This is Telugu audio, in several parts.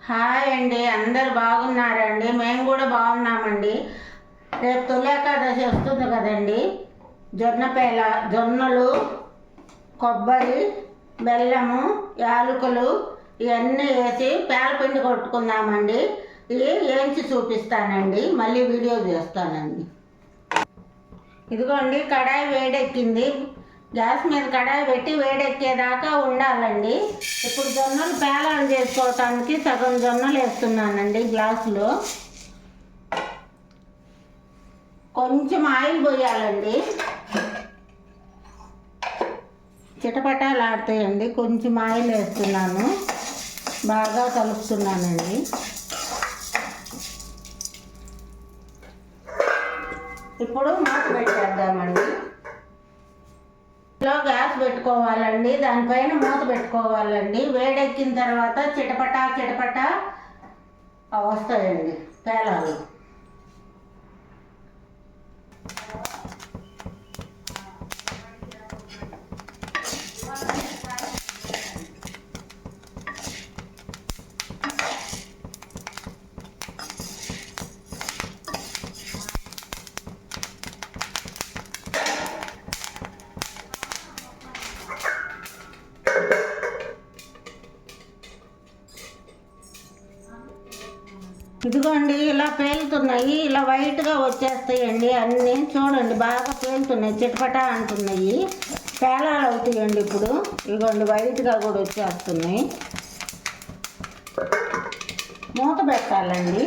హాయ్ అండి, అందరు బాగున్నారండి? మేము కూడా బాగున్నామండి. రేపు తొలి ఏకాదశి వస్తుంది కదండి. జొన్నలు, కొబ్బరి, బెల్లము, యాలకులు ఇవన్నీ వేసి పేలపిండి కొట్టుకుందామండి. ఇవి వేయించి చూపిస్తానండి, మళ్ళీ వీడియో చేస్తానండి. ఇదిగోండి, కడాయి వేడెక్కింది. గ్యాస్ మీద కడాయి పెట్టి వేడెక్కేదాకా ఉండాలండి. ఇప్పుడు జొన్నలు పేలాలు చేసుకోవటానికి సగం జొన్నలు వేస్తున్నానండి గ్లాసులో. కొంచెం ఆయిల్ పోయాలండి, చిటపటాలు ఆడతాయండి. కొంచెం ఆయిల్ వేస్తున్నాను, బాగా కలుపుతున్నానండి. ఇప్పుడు మూత పెట్టేద్దామండి. గ్యాస్ పెట్టుకోవాలండి, దానిపైన మూత పెట్టుకోవాలండి. వేడెక్కిన తర్వాత చిటపటా వస్తాయండి పేలాలు. ఇదిగోండి, ఇలా పేలుతున్నాయి, ఇలా వైట్గా వచ్చేస్తాయండి అన్నీ. చూడండి, బాగా పేలుతున్నాయి, చిటపటా అంటున్నాయి, పేలాలు అవుతాయండి. ఇప్పుడు ఇదిగోండి, వైట్గా కూడా వచ్చేస్తున్నాయి. మూత పెట్టాలండి.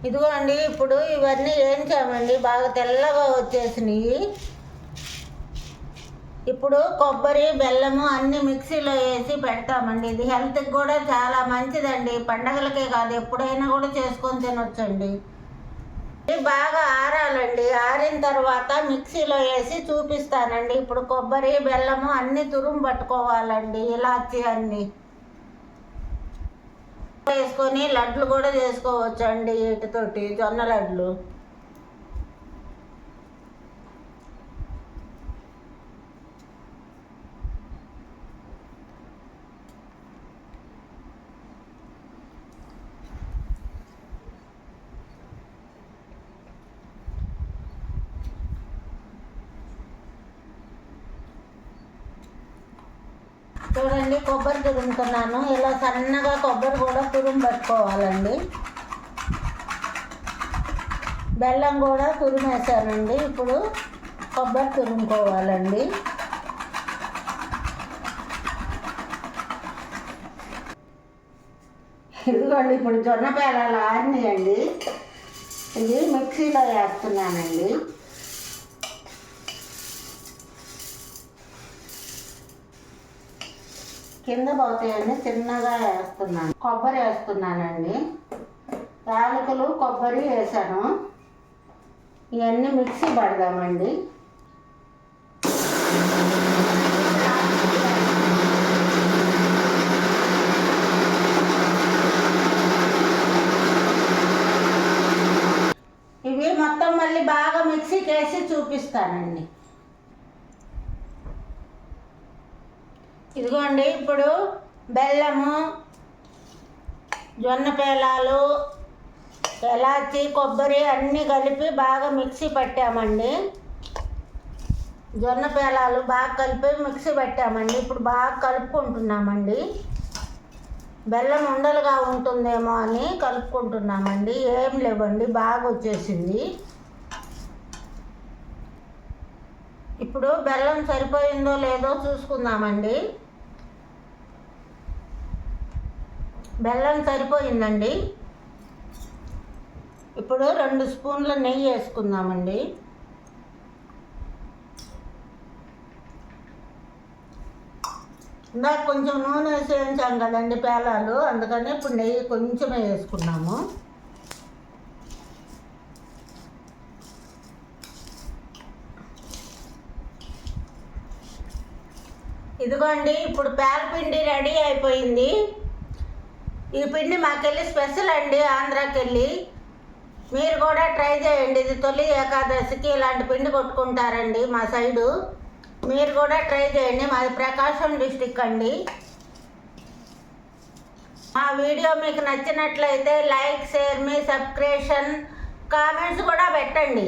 ఇదిగోండి, ఇప్పుడు ఇవన్నీ వేయించామండి, బాగా తెల్లగా వచ్చేసినాయి. ఇప్పుడు కొబ్బరి, బెల్లము అన్నీ మిక్సీలో వేసి పెడతామండి. ఇది హెల్త్కి కూడా చాలా మంచిదండి. పండగలకే కాదు, ఎప్పుడైనా కూడా చేసుకొని తినొచ్చండి. ఇది బాగా ఆరాలండి. ఆరిన తర్వాత మిక్సీలో వేసి చూపిస్తానండి. ఇప్పుడు కొబ్బరి, బెల్లము అన్నీ తురుము పట్టుకోవాలండి. ఇలాచి అన్నీ వేసుకొని లడ్లు కూడా చేసుకోవచ్చండి వీటితోటి, జొన్న లడ్లు. చూడండి, కొబ్బరి తురుముతున్నాను. ఇలా సన్నగా కొబ్బరి కూడా తురుము పట్టుకోవాలండి. బెల్లం కూడా తురిమేసానండి. ఇప్పుడు కొబ్బరి తురుముకోవాలండి. ఇదిగోండి, ఇప్పుడు జొన్న పేలాలు ఆరినాయండి. ఇది మిక్సీలో వేస్తున్నానండి. కింద పోతాయండి, చిన్నగా వేస్తున్నాను. కొబ్బరి వేస్తున్నానండి, యాలకులు, కొబ్బరి వేసాను. ఇవన్నీ మిక్సీ పడదామండి. ఇవి మొత్తం మళ్ళీ బాగా మిక్సీకి వేసి చూపిస్తానండి. ఇదిగోండి, ఇప్పుడు బెల్లము, జొన్న పేలాలు, ఎలాచి, కొబ్బరి అన్నీ కలిపి బాగా మిక్సీ పట్టామండి. జొన్న పేలాలు బాగా కలిపి మిక్సీ పెట్టామండి. ఇప్పుడు బాగా కలుపుకుంటున్నామండి. బెల్లం ఉండలుగా ఉంటుందేమో అని కలుపుకుంటున్నామండి. ఏం లేవండి, బాగా వచ్చేసింది. ఇప్పుడు బెల్లం సరిపోయిందో లేదో చూసుకుందామండి. బెల్లం సరిపోయిందండి. ఇప్పుడు 2 స్పూన్ల నెయ్యి వేసుకుందామండి. ఇందాక కొంచెం నూనె వేసి వేయించాం కదండి పేలాలు, అందుకని ఇప్పుడు నెయ్యి కొంచెమే వేసుకున్నాము. ఇదిగోండి, ఇప్పుడు పేలపిండి రెడీ అయిపోయింది. ఈ పిండి మాకెళ్ళి స్పెషల్ అండి, ఆంధ్రాకెళ్ళి. మీరు కూడా ట్రై చేయండి. ఇది తొలి ఏకాదశికి ఇలాంటి పిండి కొట్టుకుంటారండి మా సైడు. మీరు కూడా ట్రై చేయండి. మాది ప్రకాశం డిస్టిక్ అండి. మా వీడియో మీకు నచ్చినట్లయితే లైక్, షేర్, మీ సబ్స్క్రిప్షన్, కామెంట్స్ కూడా పెట్టండి.